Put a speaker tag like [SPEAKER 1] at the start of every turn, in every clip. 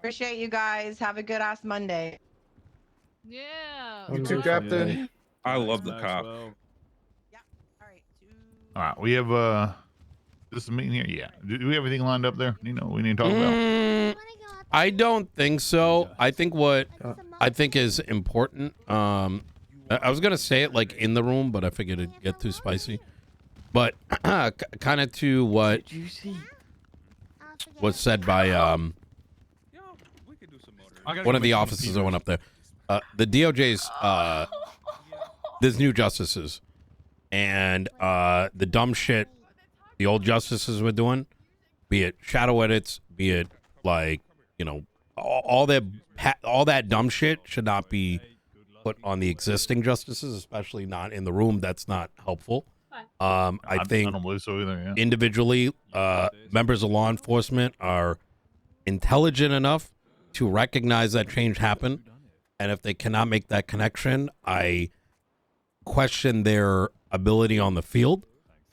[SPEAKER 1] Appreciate you guys. Have a good ass Monday.
[SPEAKER 2] Yeah.
[SPEAKER 3] You too, Captain.
[SPEAKER 4] I love the cop.
[SPEAKER 1] Yeah. All right.
[SPEAKER 3] All right, we have this meeting here. Yeah. Do we have everything lined up there? Nino, we need to talk about.
[SPEAKER 5] I don't think so. I think what I think is important. I was gonna say it like in the room, but I figured it'd get too spicy. But kind of to what was said by one of the officers that went up there. The DOJ's there's new justices, and the dumb shit the old justices were doing, be it shadow edits, be it like, you know, all that dumb shit should not be put on the existing justices, especially not in the room. That's not helpful. I think
[SPEAKER 3] I don't believe so either. Yeah.
[SPEAKER 5] Individually, members of law enforcement are intelligent enough to recognize that change happened, and if they cannot make that connection, I question their ability on the field,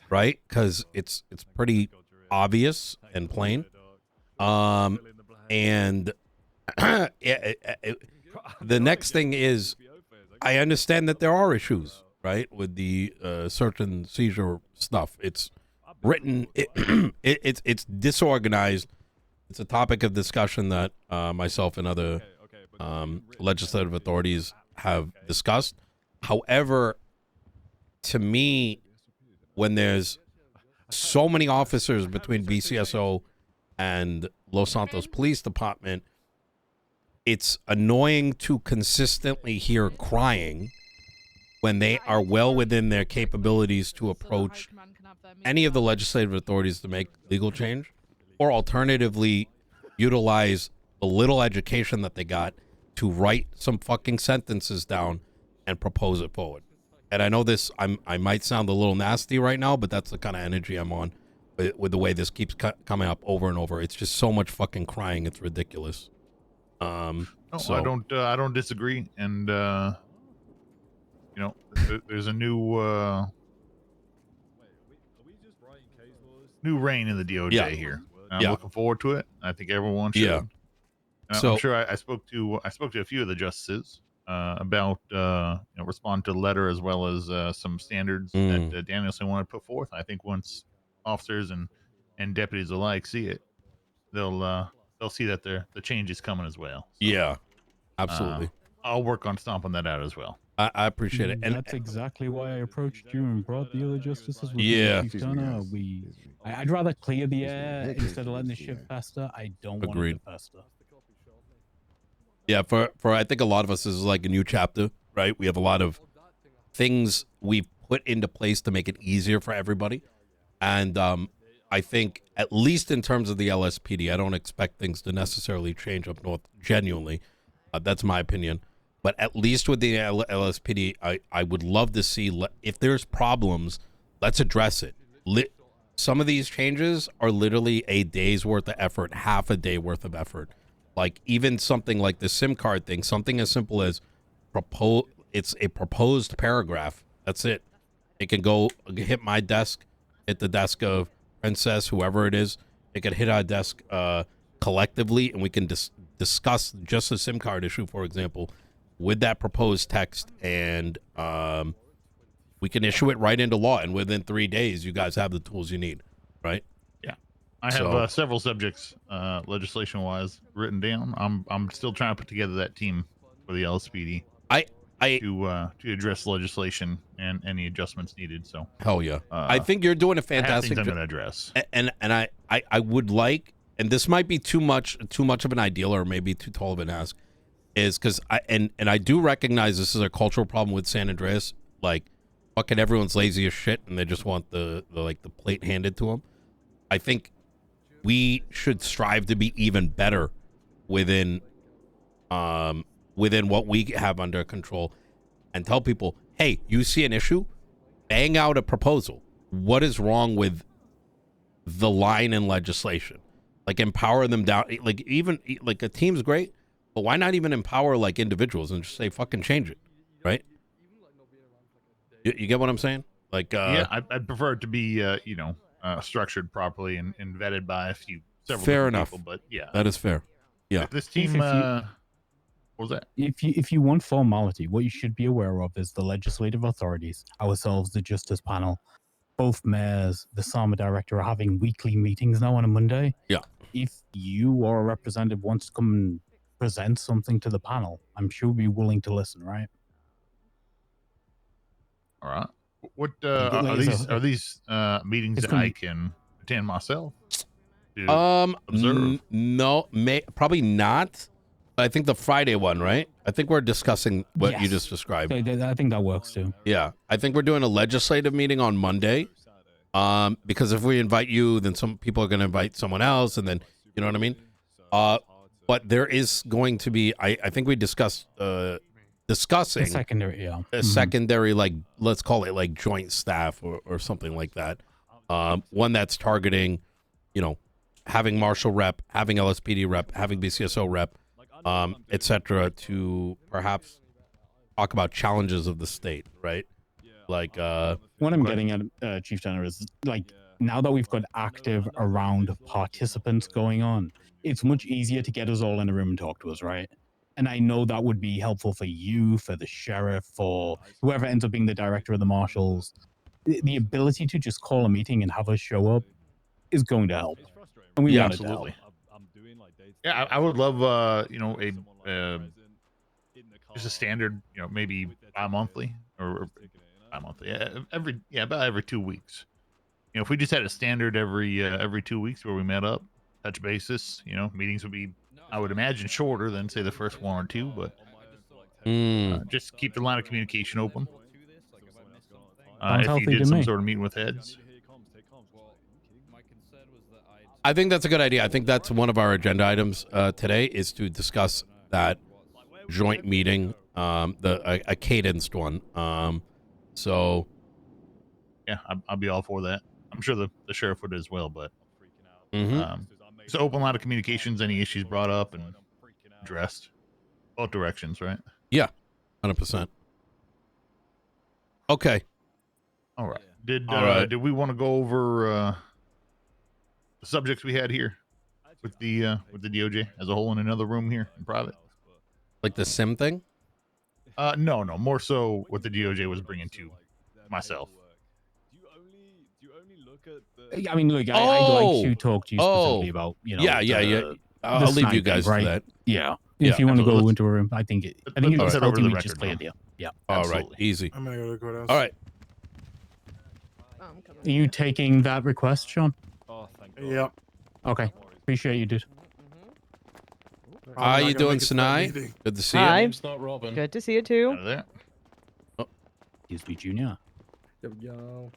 [SPEAKER 5] right? Because it's pretty obvious and plain. And the next thing is, I understand that there are issues, right, with the search and seizure stuff. It's written, it's disorganized. It's a topic of discussion that myself and other legislative authorities have discussed. However, to me, when there's so many officers between BCSO and Los Santos Police Department, it's annoying to consistently hear crying when they are well within their capabilities to approach any of the legislative authorities to make legal change, or alternatively utilize the little education that they got to write some fucking sentences down and propose it forward. And I know this, I might sound a little nasty right now, but that's the kind of energy I'm on with the way this keeps coming up over and over. It's just so much fucking crying. It's ridiculous.
[SPEAKER 3] No,
[SPEAKER 5] So
[SPEAKER 3] I don't disagree. And you know, there's a new reign in the DOJ here. And I'm looking forward to it. I think everyone should.
[SPEAKER 5] Yeah.
[SPEAKER 3] So I'm sure I spoke to a few of the justices about respond to the letter, as well as some standards that Danielson wanted to put forth. I think once officers and deputies alike see it, they'll see that the change is coming as well. So,
[SPEAKER 5] yeah, absolutely.
[SPEAKER 3] I'll work on stomping that out as well.
[SPEAKER 5] I appreciate it. And
[SPEAKER 6] that's exactly why I approached you and brought the other justices with
[SPEAKER 5] Yeah.
[SPEAKER 6] me, Chief Turner. I'd rather clear the air instead of letting the shit fester. I don't want it to fester.
[SPEAKER 5] Yeah, for I think a lot of us, this is like a new chapter, right? We have a lot of things we've put into place to make it easier for everybody. And I think, at least in terms of the LSPD, I don't expect things to necessarily change up north, genuinely. That's my opinion. But at least with the LSPD, I would love to see, if there's problems, let's address it. Some of these changes are literally a day's worth of effort, half a day worth of effort. Like even something like the SIM card thing, something as simple as it's a proposed paragraph. That's it. It can go hit my desk, hit the desk of Princess, whoever it is. It could hit our desk collectively, and we can discuss just the SIM card issue, for example, with that proposed text, and we can issue it right into law. And within 3 days, you guys have the tools you need, right?
[SPEAKER 3] Yeah, I have several subjects, legislation-wise, written down. I'm still trying to put together that team for the LSPD. To address legislation and any adjustments needed. So
[SPEAKER 5] hell yeah, I think you're doing a fantastic
[SPEAKER 3] job. I'm going to address,
[SPEAKER 5] and I would like, and this might be too much of an ideal, or maybe too tall of an ask, is because I do recognize this is a cultural problem with San Andreas. Like, fucking everyone's lazy as shit, and they just want the plate handed to them. I think we should strive to be even better within what we have under control, and tell people, hey, you see an issue, bang out a proposal. What is wrong with the line in legislation? Like, empower them down. Like, even like a team's great, but why not even empower like individuals and just say fucking change it, right? You get what I'm saying? Like,
[SPEAKER 3] yeah, I'd prefer it to be structured properly and vetted by several
[SPEAKER 5] fair enough
[SPEAKER 3] people, but yeah,
[SPEAKER 5] that is fair. Yeah.
[SPEAKER 3] This team.
[SPEAKER 6] If you-
[SPEAKER 3] What was that?
[SPEAKER 6] If you want formality, what you should be aware of is the legislative authorities, ourselves, the Justice Panel, both mayors, the SAMA director are having weekly meetings now on a Monday.
[SPEAKER 5] Yeah.
[SPEAKER 6] If you or a representative wants to come and present something to the panel, I'm sure we'll be willing to listen, right?
[SPEAKER 3] All right. What
[SPEAKER 6] Like,
[SPEAKER 3] are
[SPEAKER 6] it's a-
[SPEAKER 3] these meetings
[SPEAKER 6] it's
[SPEAKER 3] that
[SPEAKER 6] gonna
[SPEAKER 3] I
[SPEAKER 6] be-
[SPEAKER 3] can attend myself? Observe.
[SPEAKER 5] No, probably not. But I think the Friday one, right? I think we're discussing what you
[SPEAKER 6] Yes.
[SPEAKER 5] just described.
[SPEAKER 6] So I think that works too.
[SPEAKER 5] Yeah, I think we're doing a legislative meeting on Monday. Because if we invite you, then some people are going to invite someone else, and then you know what I mean. But there is going to be. I think we discussed discussing
[SPEAKER 6] A secondary, yeah.
[SPEAKER 5] a secondary, like let's call it like joint staff or something like that. One that's targeting, you know, having Marshal rep, having LSPD rep, having BCSO rep, etc. to perhaps talk about challenges of the state, right? Like
[SPEAKER 6] What I'm getting at, Chief Tanner, is like now that we've got active around participants going on, it's much easier to get us all in a room and talk to us, right? And I know that would be helpful for you, for the sheriff, for whoever ends up being the director of the marshals. The ability to just call a meeting and have us show up is going to help. And we
[SPEAKER 5] Yeah,
[SPEAKER 6] want it to help.
[SPEAKER 3] Absolutely. Yeah, I would love you know, a just a standard, you know, maybe bi-monthly or bi-monthly. About every 2 weeks. You know, if we just had a standard every 2 weeks where we met up, touch basis, you know, meetings would be, I would imagine, shorter than say the first one or two, but just keep the line of communication open.
[SPEAKER 6] Sounds
[SPEAKER 3] If
[SPEAKER 6] healthy
[SPEAKER 3] you did
[SPEAKER 6] to
[SPEAKER 3] some
[SPEAKER 6] me.
[SPEAKER 3] sort of meeting with heads.
[SPEAKER 5] I think that's a good idea. I think that's one of our agenda items today is to discuss that joint meeting, a cadenced one. So
[SPEAKER 3] Yeah, I'll be all for that. I'm sure the sheriff would as well, but
[SPEAKER 5] mhm.
[SPEAKER 3] just open line of communications, any issues brought up and addressed, both directions, right?
[SPEAKER 5] Yeah, 100%. Okay.
[SPEAKER 3] All right. Did
[SPEAKER 5] All right.
[SPEAKER 3] did we want to go over the subjects we had here with the DOJ as a whole in another room here in private?
[SPEAKER 5] Like the sim thing?
[SPEAKER 3] No, more so what the DOJ was bringing to myself.
[SPEAKER 6] I mean, look, I'd like to talk to you specifically about, you know,
[SPEAKER 5] Yeah. I'll leave you
[SPEAKER 6] sniping,
[SPEAKER 5] guys
[SPEAKER 6] right?
[SPEAKER 5] to that.
[SPEAKER 6] Yeah.
[SPEAKER 5] Yeah,
[SPEAKER 6] If you want to
[SPEAKER 3] absolutely.
[SPEAKER 6] go into a room, I think it's
[SPEAKER 3] let's head over
[SPEAKER 6] helping
[SPEAKER 3] to
[SPEAKER 6] me
[SPEAKER 3] the
[SPEAKER 6] just
[SPEAKER 3] record
[SPEAKER 6] play
[SPEAKER 3] now.
[SPEAKER 6] a deal. Yeah.
[SPEAKER 5] All right,
[SPEAKER 3] Absolutely.
[SPEAKER 5] easy.
[SPEAKER 4] I'm gonna go to the courthouse.
[SPEAKER 5] All right.
[SPEAKER 6] Are you taking that request, Sean?
[SPEAKER 4] Yep.
[SPEAKER 6] Okay. Appreciate you, dude.
[SPEAKER 5] How you doing, Sinai? Good to see
[SPEAKER 7] Hi.
[SPEAKER 5] you.
[SPEAKER 6] It's not Robin.
[SPEAKER 7] Good to see you too.
[SPEAKER 3] Out of there.
[SPEAKER 6] Excuse me, Junior.
[SPEAKER 4] Yo.